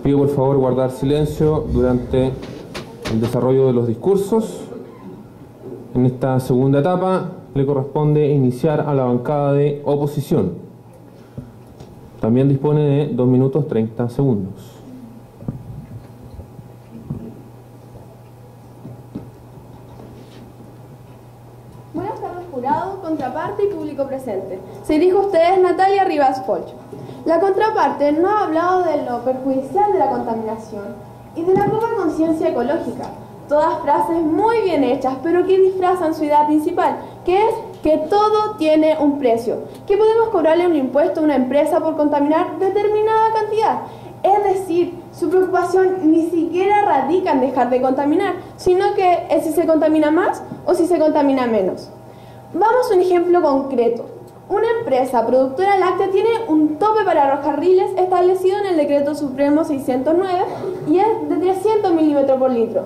Pido por favor guardar silencio durante el desarrollo de los discursos. En esta segunda etapa le corresponde iniciar a la bancada de oposición. También dispone de 2 minutos 30 segundos. Buenas tardes, jurado, contraparte y público presente. Se dirige a ustedes Natalia Rivas Folch. La contraparte no ha hablado de lo perjudicial de la contaminación y de la poca conciencia ecológica. Todas frases muy bien hechas, pero que disfrazan su idea principal, que es que todo tiene un precio, que podemos cobrarle un impuesto a una empresa por contaminar determinada cantidad. Es decir, su preocupación ni siquiera radica en dejar de contaminar, sino que es si se contamina más o si se contamina menos. Vamos a un ejemplo concreto. Una empresa productora láctea tiene un tope para arrojar riles establecido en el Decreto Supremo 609 y es de 300 milímetros por litro.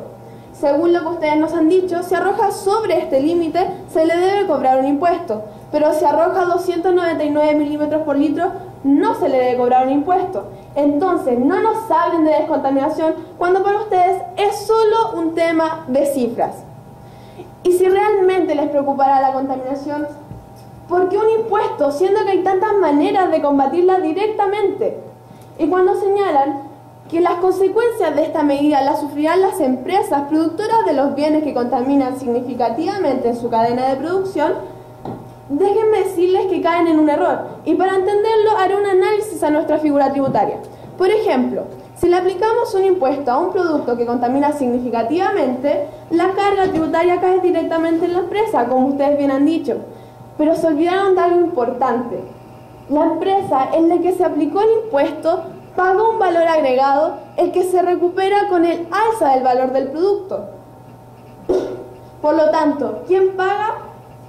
Según lo que ustedes nos han dicho, si arroja sobre este límite se le debe cobrar un impuesto, pero si arroja 299 milímetros por litro no se le debe cobrar un impuesto. Entonces no nos hablen de descontaminación cuando para ustedes es solo un tema de cifras. Y si realmente les preocupará la contaminación, ¿por qué un impuesto, siendo que hay tantas maneras de combatirla directamente? Y cuando señalan que las consecuencias de esta medida las sufrirán las empresas productoras de los bienes que contaminan significativamente en su cadena de producción, déjenme decirles que caen en un error, y para entenderlo haré un análisis a nuestra figura tributaria. Por ejemplo, si le aplicamos un impuesto a un producto que contamina significativamente, la carga tributaria cae directamente en la empresa, como ustedes bien han dicho. Pero se olvidaron de algo importante. La empresa en la que se aplicó el impuesto pagó un valor agregado, el que se recupera con el alza del valor del producto. Por lo tanto, quien paga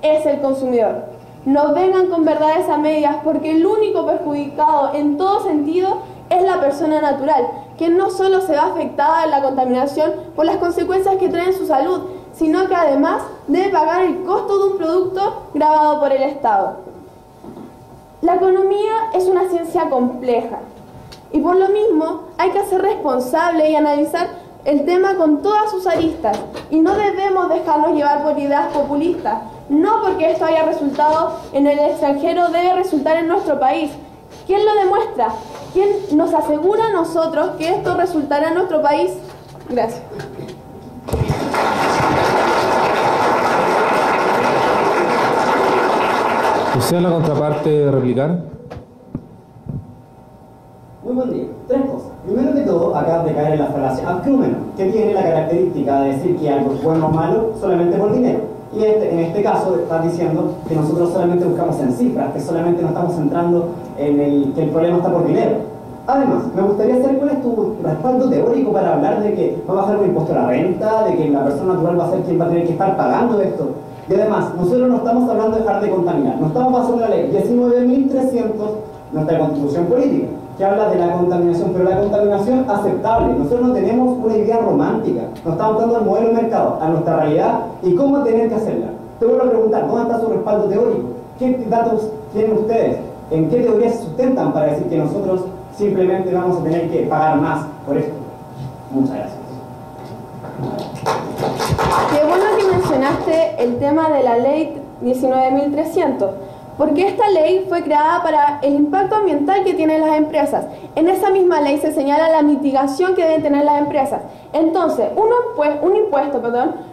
es el consumidor. No vengan con verdades a medias, porque el único perjudicado en todo sentido es la persona natural, que no solo se ve afectada en la contaminación por las consecuencias que trae en su salud, sino que además debe pagar el costo de un producto gravado por el Estado. La economía es una ciencia compleja y por lo mismo hay que ser responsable y analizar el tema con todas sus aristas, y no debemos dejarnos llevar por ideas populistas. No porque esto haya resultado en el extranjero debe resultar en nuestro país. ¿Quién lo demuestra? ¿Quién nos asegura a nosotros que esto resultará en nuestro país? Gracias. ¿Desea la contraparte replicar? Muy buen día. 3 cosas. Primero que todo, acabas de caer en la falacia ad crumenum, que tiene la característica de decir que algo es bueno o malo solamente por dinero. Y en este caso estás diciendo que nosotros solamente buscamos en cifras, que solamente nos estamos centrando en que el problema está por dinero. Además, me gustaría saber cuál es tu respaldo teórico para hablar de que va a bajar un impuesto a la renta, de que la persona natural va a ser quien va a tener que estar pagando esto. Y además, nosotros no estamos hablando de dejar de contaminar, no estamos basando la ley 19.300, nuestra constitución política, que habla de la contaminación, pero la contaminación aceptable. Nosotros no tenemos una idea romántica, nos estamos dando al modelo de mercado, a nuestra realidad y cómo tener que hacerla. Te vuelvo a preguntar, ¿dónde está su respaldo teórico? ¿Qué datos tienen ustedes? ¿En qué teorías se sustentan para decir que nosotros simplemente vamos a tener que pagar más por esto? Muchas gracias. Qué bueno que mencionaste el tema de la ley 19.300, porque esta ley fue creada para el impacto ambiental que tienen las empresas. En esa misma ley se señala la mitigación que deben tener las empresas. Entonces, un impuesto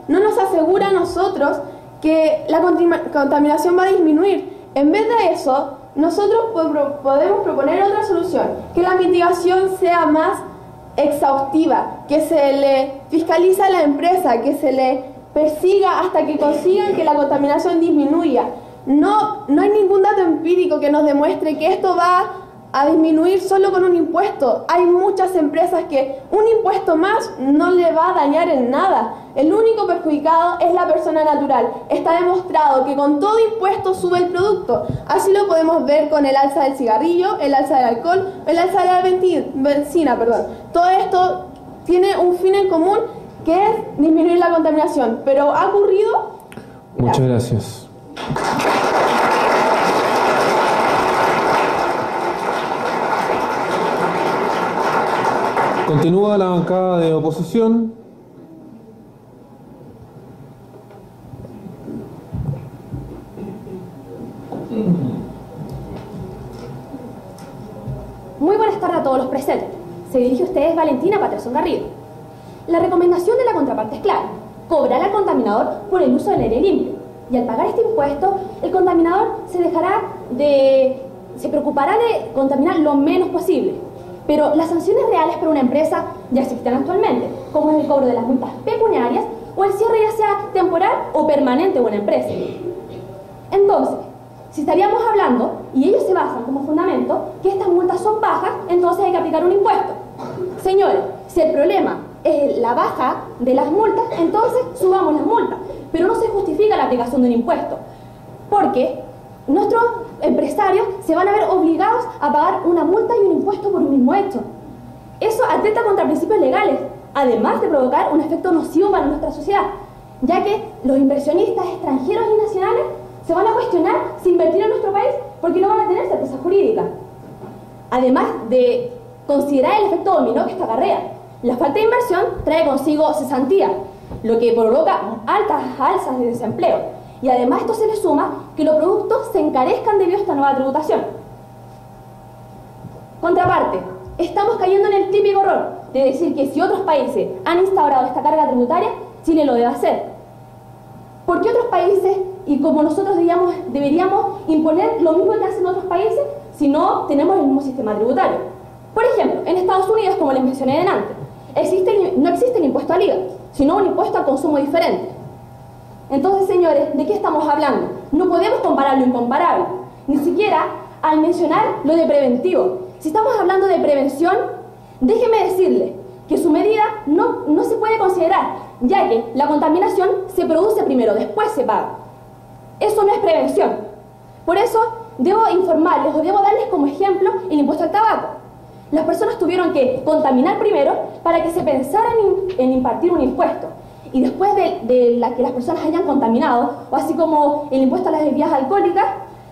no nos asegura a nosotros que la contaminación va a disminuir. En vez de eso, nosotros podemos proponer otra solución, que la mitigación sea más exhaustiva, que se le fiscalice a la empresa, que se le persiga hasta que consigan que la contaminación disminuya. No hay ningún dato empírico que nos demuestre que esto va a disminuir solo con un impuesto. Hay muchas empresas que un impuesto más no le va a dañar en nada. El único perjudicado es la persona natural. Está demostrado que con todo impuesto sube el producto. Así lo podemos ver con el alza del cigarrillo, el alza del alcohol, el alza de la benzina. Todo esto tiene un fin en común, que es disminuir la contaminación. Pero ¿ha ocurrido? Muchas gracias. Continúa la bancada de oposición. Muy buenas tardes a todos los presentes. Se dirige a ustedes Valentina Patterson Garrido. La recomendación de la contraparte es clara: cobrar al contaminador por el uso del aire limpio. Y al pagar este impuesto, el contaminador se preocupará de contaminar lo menos posible. Pero las sanciones reales para una empresa ya existen actualmente, como es el cobro de las multas pecuniarias o el cierre ya sea temporal o permanente de una empresa. Entonces, si estaríamos hablando, y ellos se basan como fundamento, que estas multas son bajas, entonces hay que aplicar un impuesto. Señores, si el problema es la baja de las multas, entonces subamos las multas. Pero no se justifica la aplicación de un impuesto, porque nuestros empresarios se van a ver obligados a pagar una multa y un impuesto por un mismo hecho. Eso atenta contra principios legales, además de provocar un efecto nocivo para nuestra sociedad, ya que los inversionistas extranjeros y nacionales se van a cuestionar si invertir en nuestro país porque no van a tener certeza jurídica. Además de considerar el efecto dominó que esto acarrea. La falta de inversión trae consigo cesantía, lo que provoca altas alzas de desempleo. Y además esto se le suma que los productos se encarezcan debido a esta nueva tributación. Contraparte, estamos cayendo en el típico error de decir que si otros países han instaurado esta carga tributaria, Chile lo debe hacer. ¿Por qué otros países, y como nosotros deberíamos imponer lo mismo que hacen otros países si no tenemos el mismo sistema tributario? Por ejemplo, en Estados Unidos, como les mencioné delante, no existe el impuesto al IVA, sino un impuesto al consumo diferente. Entonces, señores, ¿de qué estamos hablando? No podemos comparar lo incomparable, ni siquiera al mencionar lo de preventivo. Si estamos hablando de prevención, déjenme decirle que su medida no se puede considerar, ya que la contaminación se produce primero, después se paga. Eso no es prevención. Por eso, debo informarles o debo darles como ejemplo el impuesto al tabaco. Las personas tuvieron que contaminar primero para que se pensara en impartir un impuesto. Y después de que las personas hayan contaminado, o así como el impuesto a las bebidas alcohólicas,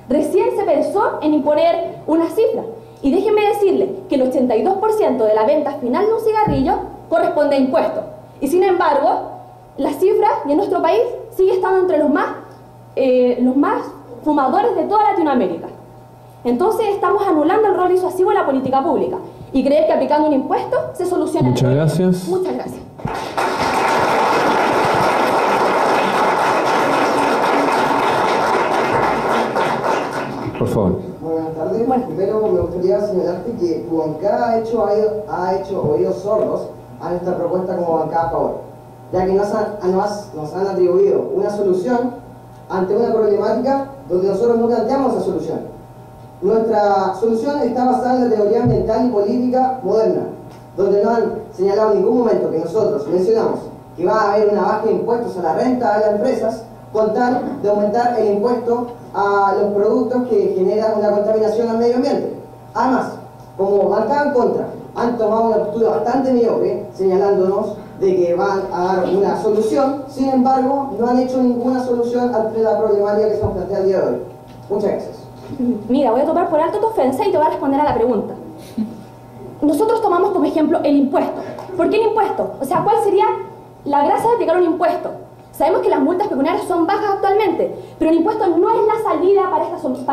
recién se pensó en imponer una cifra. Y déjenme decirle que el 82% de la venta final de un cigarrillo corresponde a impuestos. Y sin embargo, la cifra en nuestro país sigue estando entre los más fumadores de toda Latinoamérica. Entonces estamos anulando el rol disuasivo de la política pública y creer que aplicando un impuesto se soluciona el problema. Muchas gracias. Muchas gracias. Por favor. Muy buenas tardes. Bueno, primero me gustaría señalarte que tu bancada ha hecho oídos sordos a nuestra propuesta como bancada a favor, ya que nos han atribuido una solución ante una problemática donde nosotros no planteamos esa solución. Nuestra solución está basada en la teoría ambiental y política moderna, donde no han señalado en ningún momento que nosotros mencionamos que va a haber una baja de impuestos a la renta de las empresas con tal de aumentar el impuesto a los productos que generan una contaminación al medio ambiente. Además, como bancada en contra, han tomado una postura bastante miope, señalándonos de que van a dar una solución, sin embargo, no han hecho ninguna solución ante la problemática que se nos plantea el día de hoy. Muchas gracias. Mira, voy a tomar por alto tu ofensa y te voy a responder a la pregunta. Nosotros tomamos como ejemplo el impuesto. ¿Por qué el impuesto? O sea, ¿cuál sería la gracia de aplicar un impuesto? Sabemos que las multas pecuniarias son bajas actualmente, pero el impuesto no es la salida para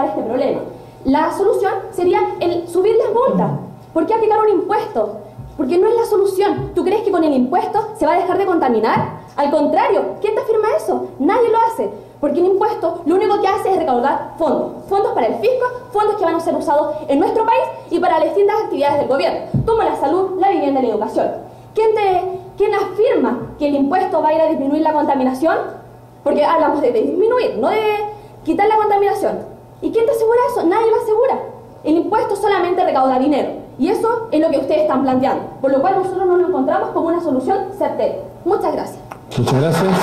este problema. La solución sería el subir las multas. ¿Por qué aplicar un impuesto? Porque no es la solución. ¿Tú crees que con el impuesto se va a dejar de contaminar? Al contrario, ¿quién te afirma eso? Nadie lo hace. Porque el impuesto lo único que hace es recaudar fondos. Fondos para el fisco, fondos que van a ser usados en nuestro país y para las distintas actividades del gobierno, como la salud, la vivienda y la educación. ¿Quién afirma que el impuesto va a ir a disminuir la contaminación? Porque hablamos de disminuir, no de quitar la contaminación. ¿Y quién te asegura eso? Nadie lo asegura. El impuesto solamente recauda dinero. Y eso es lo que ustedes están planteando. Por lo cual nosotros no lo encontramos como una solución certera. Muchas gracias. Muchas gracias.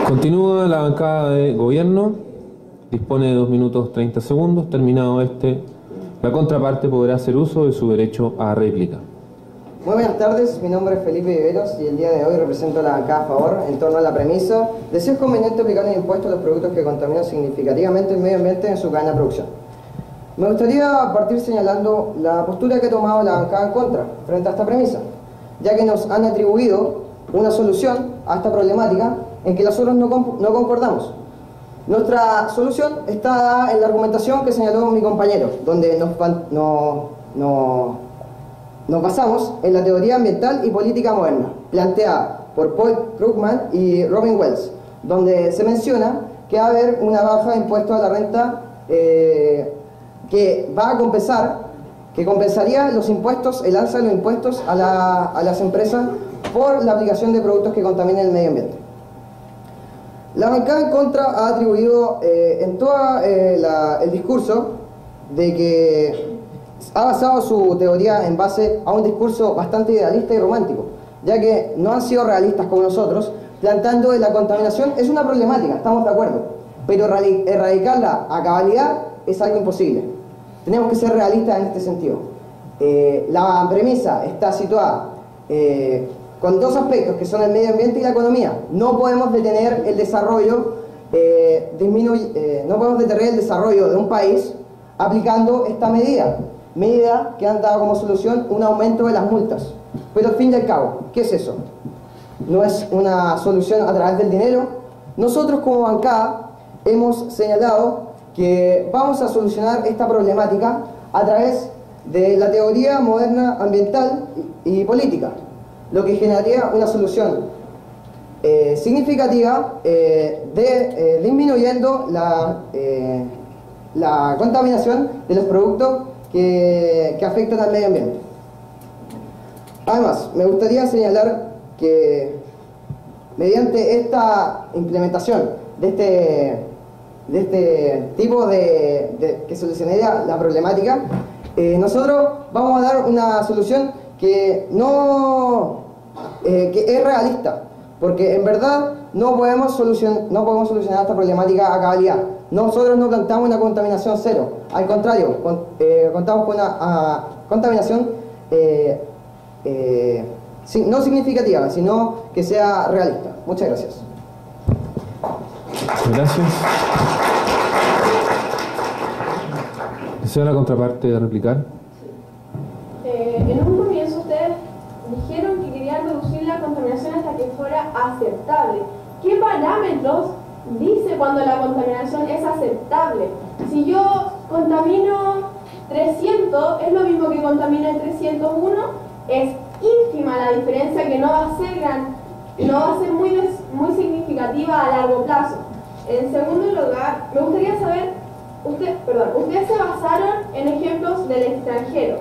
Continúa la bancada de gobierno. Dispone de 2 minutos 30 segundos. Terminado la contraparte podrá hacer uso de su derecho a réplica. Muy buenas tardes, mi nombre es Felipe Viveros y el día de hoy represento a la bancada a favor en torno a la premisa de si es conveniente aplicar un impuesto a los productos que contaminan significativamente el medio ambiente en su cadena de producción. Me gustaría partir señalando la postura que ha tomado la bancada en contra frente a esta premisa, ya que nos han atribuido una solución a esta problemática en que nosotros no concordamos. Nuestra solución está dada en la argumentación que señaló mi compañero, donde nos basamos en la teoría ambiental y política moderna, planteada por Paul Krugman y Robin Wells, donde se menciona que va a haber una baja de impuestos a la renta que va a compensar, que compensaría los impuestos, el alza de los impuestos a las empresas por la aplicación de productos que contaminen el medio ambiente. La bancada en contra ha atribuido en todo el discurso de que ha basado su teoría en base a un discurso bastante idealista y romántico, ya que no han sido realistas como nosotros, planteando que la contaminación es una problemática, estamos de acuerdo, pero erradicarla a cabalidad es algo imposible. Tenemos que ser realistas en este sentido. La premisa está situada con dos aspectos, que son el medio ambiente y la economía. No podemos detener el desarrollo, no podemos detener el desarrollo de un país aplicando esta medida que han dado como solución un aumento de las multas. Pero al fin y al cabo, ¿qué es eso? No es una solución a través del dinero. Nosotros como bancada hemos señalado que vamos a solucionar esta problemática a través de la teoría moderna ambiental y política, lo que generaría una solución significativa disminuyendo la contaminación de los productos que afectan al medio ambiente. Además, me gustaría señalar que mediante esta implementación de este tipo que solucionaría la problemática, nosotros vamos a dar una solución que es realista, porque en verdad no podemos solucionar esta problemática a cabalidad. Nosotros no plantamos una contaminación cero, al contrario, contamos con una contaminación no significativa, sino que sea realista. Muchas gracias. Gracias. ¿Desea la contraparte de replicar? En un comienzo ustedes dijeron que querían reducir la contaminación hasta que fuera aceptable. ¿Qué parámetros dice cuando la contaminación es aceptable? Si yo contamino 300, es lo mismo que contamino en 301, es ínfima la diferencia, que no va a ser muy significativa a largo plazo. En segundo lugar, me gustaría saber, ustedes se basaron en ejemplos del extranjero.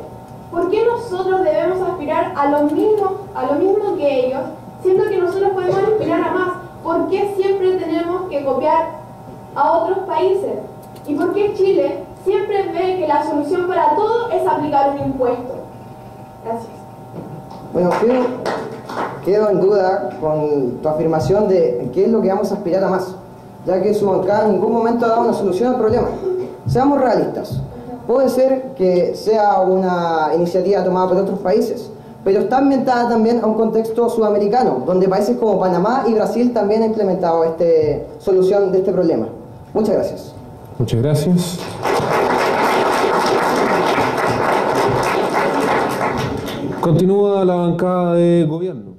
¿Por qué nosotros debemos aspirar a lo mismo que ellos, siendo que nosotros podemos aspirar a más? ¿Por qué siempre tenemos que copiar a otros países? ¿Y por qué Chile siempre ve que la solución para todo es aplicar un impuesto? Gracias. Bueno, quedo en duda con tu afirmación de qué es lo que vamos a aspirar a más, ya que su bancada en ningún momento ha dado una solución al problema. Seamos realistas. Puede ser que sea una iniciativa tomada por otros países, pero está ambientada también a un contexto sudamericano, donde países como Panamá y Brasil también han implementado solución de este problema. Muchas gracias. Muchas gracias. Continúa la bancada de gobierno.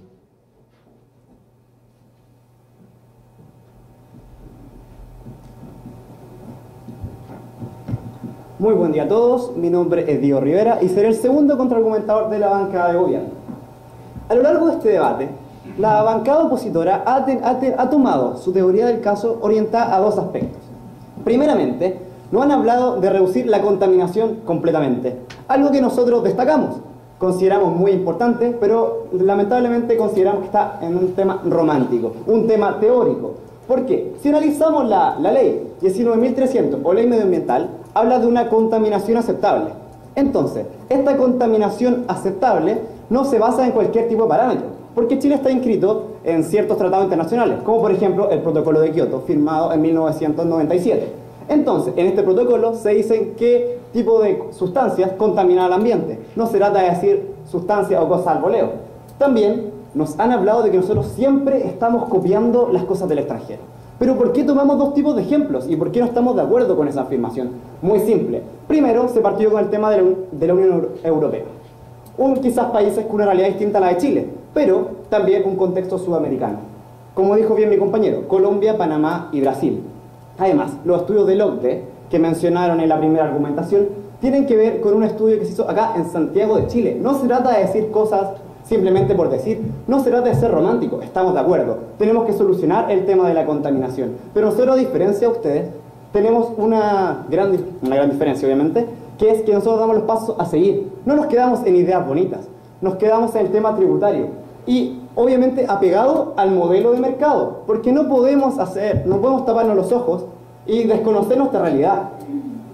Muy buen día a todos, mi nombre es Diego Rivera y seré el segundo contraargumentador de la bancada de gobierno. A lo largo de este debate, la bancada opositora ha tomado su teoría del caso orientada a dos aspectos. Primeramente, no han hablado de reducir la contaminación completamente, algo que nosotros destacamos, consideramos muy importante, pero lamentablemente consideramos que está en un tema romántico, un tema teórico. ¿Por qué? Si analizamos la ley 19.300 o ley medioambiental, habla de una contaminación aceptable. Entonces, esta contaminación aceptable no se basa en cualquier tipo de parámetro, porque Chile está inscrito en ciertos tratados internacionales, como por ejemplo el Protocolo de Kioto, firmado en 1997. Entonces, en este protocolo se dice que tipo de sustancias contaminan al ambiente. No se trata de decir sustancia o cosa al voleo. También nos han hablado de que nosotros siempre estamos copiando las cosas del extranjero. Pero ¿por qué tomamos dos tipos de ejemplos? ¿Y por qué no estamos de acuerdo con esa afirmación? Muy simple. Primero, se partió con el tema de la Unión Europea. Quizás países con una realidad distinta a la de Chile, pero también un contexto sudamericano. Como dijo bien mi compañero, Colombia, Panamá y Brasil. Además, los estudios del OCDE, que mencionaron en la primera argumentación, tienen que ver con un estudio que se hizo acá en Santiago de Chile. No se trata de decir cosas simplemente por decir, no se trata de ser romántico, estamos de acuerdo. Tenemos que solucionar el tema de la contaminación. Pero nosotros, a diferencia de ustedes, tenemos una gran diferencia, obviamente, que es que nosotros damos los pasos a seguir. No nos quedamos en ideas bonitas, nos quedamos en el tema tributario. Y obviamente apegado al modelo de mercado, porque no podemos taparnos los ojos y desconocer nuestra realidad.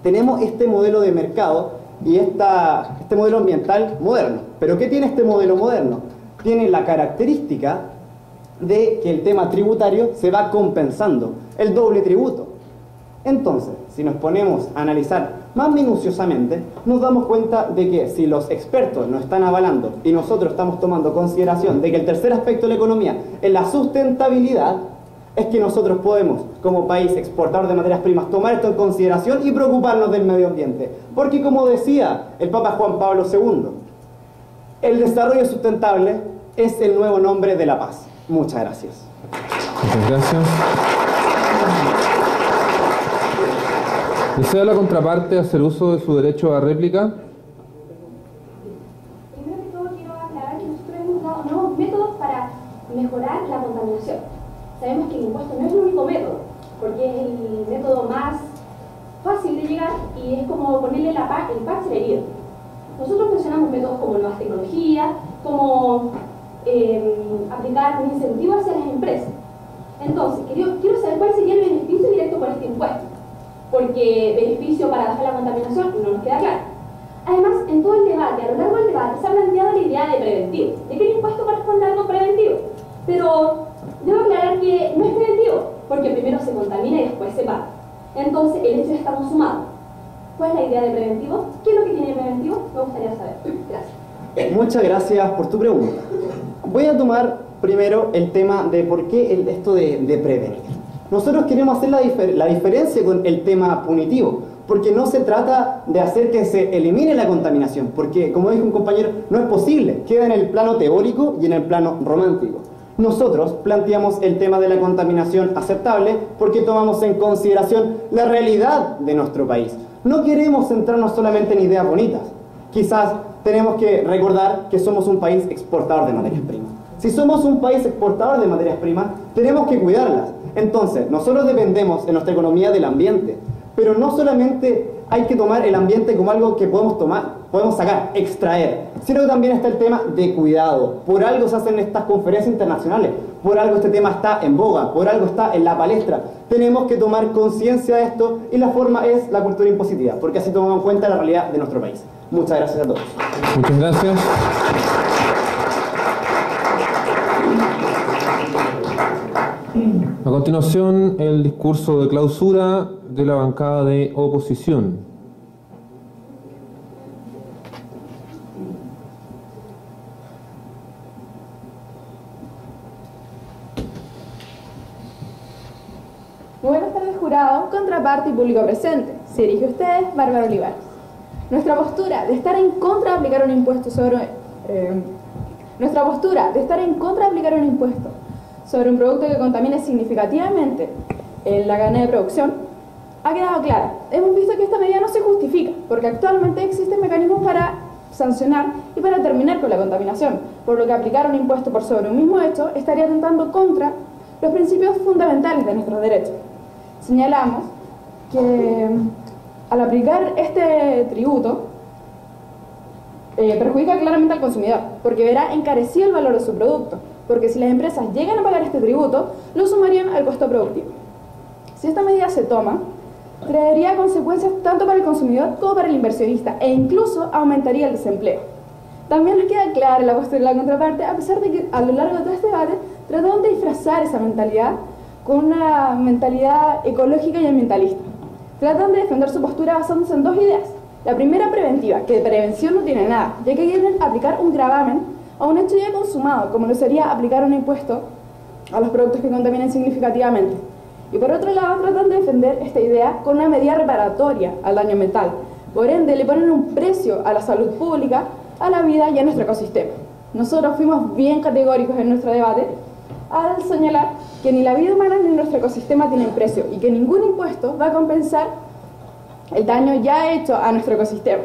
Tenemos este modelo de mercado y este modelo ambiental moderno. ¿Pero qué tiene este modelo moderno? Tiene la característica de que el tema tributario se va compensando, el doble tributo. Entonces, si nos ponemos a analizar más minuciosamente, nos damos cuenta de que si los expertos nos están avalando y nosotros estamos tomando consideración de que el tercer aspecto de la economía es la sustentabilidad, es que nosotros podemos, como país exportador de materias primas, tomar esto en consideración y preocuparnos del medio ambiente. Porque como decía el Papa Juan Pablo II, el desarrollo sustentable es el nuevo nombre de la paz. Muchas gracias. Muchas gracias. ¿Desea la contraparte hacer uso de su derecho a réplica? Primero que todo quiero aclarar que nosotros hemos dado nuevos métodos para mejorar la contaminación. Sabemos que el impuesto no es el único método, porque es el método más fácil de llegar y es como ponerle el parche a la herida. Nosotros mencionamos métodos como nuevas tecnologías, como aplicar un incentivo hacia las empresas. Entonces, quiero saber cuál sería el beneficio directo por este impuesto, porque beneficio para bajar la contaminación no nos queda claro. Además, en todo el debate, a lo largo del debate, se ha planteado la idea de preventivo, de que el impuesto corresponde a algo preventivo. Pero debo aclarar que no es preventivo, porque primero se contamina y después se paga. Entonces, el hecho de estamos sumados. ¿Cuál es la idea de preventivo? ¿Qué es lo que tiene preventivo? Me gustaría saber. Gracias. Muchas gracias por tu pregunta. Voy a tomar primero el tema de por qué esto de prevenir. Nosotros queremos hacer la diferencia con el tema punitivo, porque no se trata de hacer que se elimine la contaminación, porque, como dijo un compañero, no es posible, queda en el plano teórico y en el plano romántico. Nosotros planteamos el tema de la contaminación aceptable porque tomamos en consideración la realidad de nuestro país. No queremos centrarnos solamente en ideas bonitas. Quizás tenemos que recordar que somos un país exportador de materias primas. Si somos un país exportador de materias primas, tenemos que cuidarlas. Entonces, nosotros dependemos en nuestra economía del ambiente, pero no solamente hay que tomar el ambiente como algo que podemos sacar, extraer, sino que también está el tema de cuidado. Por algo se hacen estas conferencias internacionales, por algo este tema está en boga, por algo está en la palestra. Tenemos que tomar conciencia de esto y la forma es la cultura impositiva, porque así tomamos en cuenta la realidad de nuestro país. Muchas gracias a todos. Muchas gracias. A continuación, el discurso de clausura de la bancada de oposición. Muy buenas tardes, jurado, contraparte y público presente. Se dirige a ustedes, Bárbara Olivares. Nuestra postura de estar en contra de aplicar un impuesto sobre un producto que contamine significativamente la cadena de producción ha quedado clara. Hemos visto que esta medida no se justifica, porque actualmente existen mecanismos para sancionar y para terminar con la contaminación, por lo que aplicar un impuesto por sobre un mismo hecho estaría atentando contra los principios fundamentales de nuestros derechos. Señalamos que al aplicar este tributo perjudica claramente al consumidor, porque verá encarecido el valor de su producto, porque si las empresas llegan a pagar este tributo, lo sumarían al costo productivo. Si esta medida se toma, traería consecuencias tanto para el consumidor como para el inversionista, e incluso aumentaría el desempleo. También nos queda clara la postura de la contraparte, a pesar de que a lo largo de todo este debate trataron de disfrazar esa mentalidad con una mentalidad ecológica y ambientalista. Tratan de defender su postura basándose en dos ideas. La primera, preventiva, que de prevención no tiene nada, ya que quieren aplicar un gravamen a un hecho ya consumado, como lo sería aplicar un impuesto a los productos que contaminen significativamente. Y por otro lado, tratan de defender esta idea con una medida reparatoria al daño ambiental. Por ende, le ponen un precio a la salud pública, a la vida y a nuestro ecosistema. Nosotros fuimos bien categóricos en nuestro debate al señalar que ni la vida humana ni nuestro ecosistema tienen precio y que ningún impuesto va a compensar el daño ya hecho a nuestro ecosistema.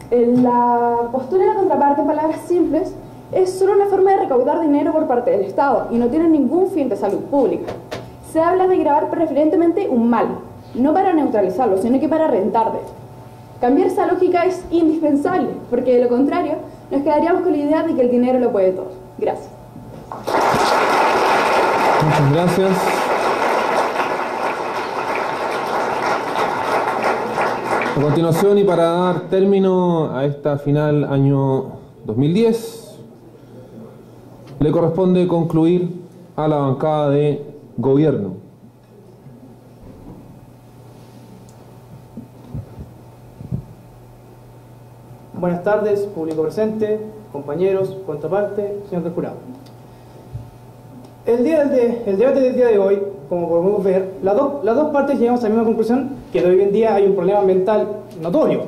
La postura de la contraparte, en palabras simples, es solo una forma de recaudar dinero por parte del Estado y no tiene ningún fin de salud pública. Se habla de gravar preferentemente un mal, no para neutralizarlo, sino que para rentar de él. Cambiar esa lógica es indispensable, porque de lo contrario nos quedaríamos con la idea de que el dinero lo puede todo. Gracias. Muchas gracias. A continuación, y para dar término a esta final año 2010, le corresponde concluir a la bancada de gobierno. Buenas tardes, público presente, compañeros, contraparte, señor del jurado. El debate del día de hoy, como podemos ver, las dos partes llegamos a la misma conclusión, que hoy en día hay un problema ambiental notorio.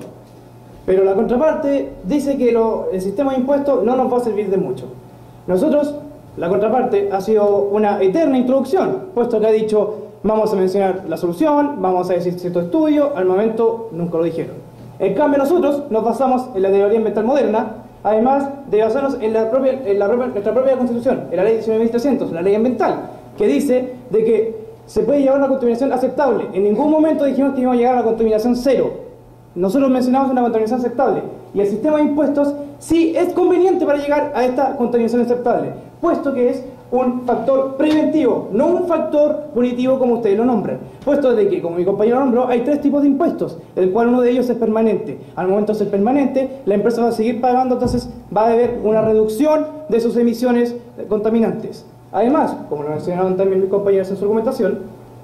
Pero la contraparte dice que el sistema de impuestos no nos va a servir de mucho. Nosotros, la contraparte, ha sido una eterna introducción, puesto que ha dicho, vamos a mencionar la solución, vamos a decir cierto estudio, al momento nunca lo dijeron. En cambio nosotros nos basamos en la teoría ambiental moderna, además de basarnos en nuestra propia constitución, en la ley 19.300, la ley ambiental, que dice de que se puede llevar una contaminación aceptable. En ningún momento dijimos que íbamos a llegar a la contaminación cero. Nosotros mencionamos una contaminación aceptable. Y el sistema de impuestos sí es conveniente para llegar a esta contaminación aceptable, puesto que es un factor preventivo, no un factor punitivo como ustedes lo nombran, puesto de que, como mi compañero nombró, hay tres tipos de impuestos, el cual uno de ellos es permanente. Al momento de ser permanente, la empresa va a seguir pagando, entonces va a haber una reducción de sus emisiones contaminantes. Además, como lo mencionaron también mis compañeros en su argumentación,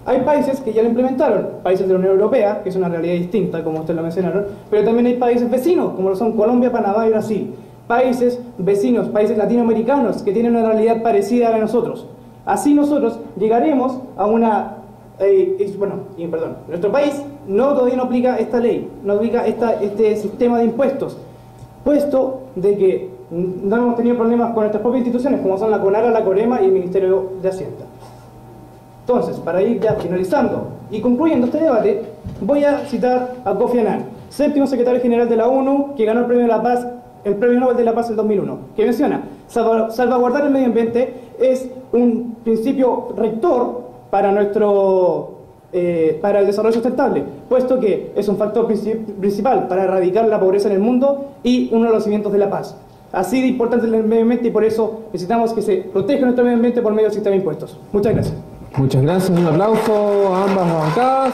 hay países que ya lo implementaron, países de la Unión Europea, que es una realidad distinta, como ustedes lo mencionaron, pero también hay países vecinos, como lo son Colombia, Panamá y Brasil. Países vecinos, países latinoamericanos que tienen una realidad parecida a la de nosotros. Así nosotros llegaremos a una... nuestro país todavía no aplica esta ley, no aplica este sistema de impuestos, puesto de que no hemos tenido problemas con nuestras propias instituciones, como son la CONARA, la COREMA y el Ministerio de Hacienda. Entonces, para ir ya finalizando y concluyendo este debate, voy a citar a Kofi Annan, séptimo secretario general de la ONU, que ganó el Premio de la Paz, el Premio Nobel de la Paz del 2001, que menciona: salvaguardar el medio ambiente es un principio rector para el desarrollo sustentable, puesto que es un factor principal para erradicar la pobreza en el mundo y uno de los cimientos de la paz. Así de importante es el medio ambiente y por eso necesitamos que se proteja nuestro medio ambiente por medio del sistema de impuestos. Muchas gracias. Muchas gracias, un aplauso a ambas bancadas.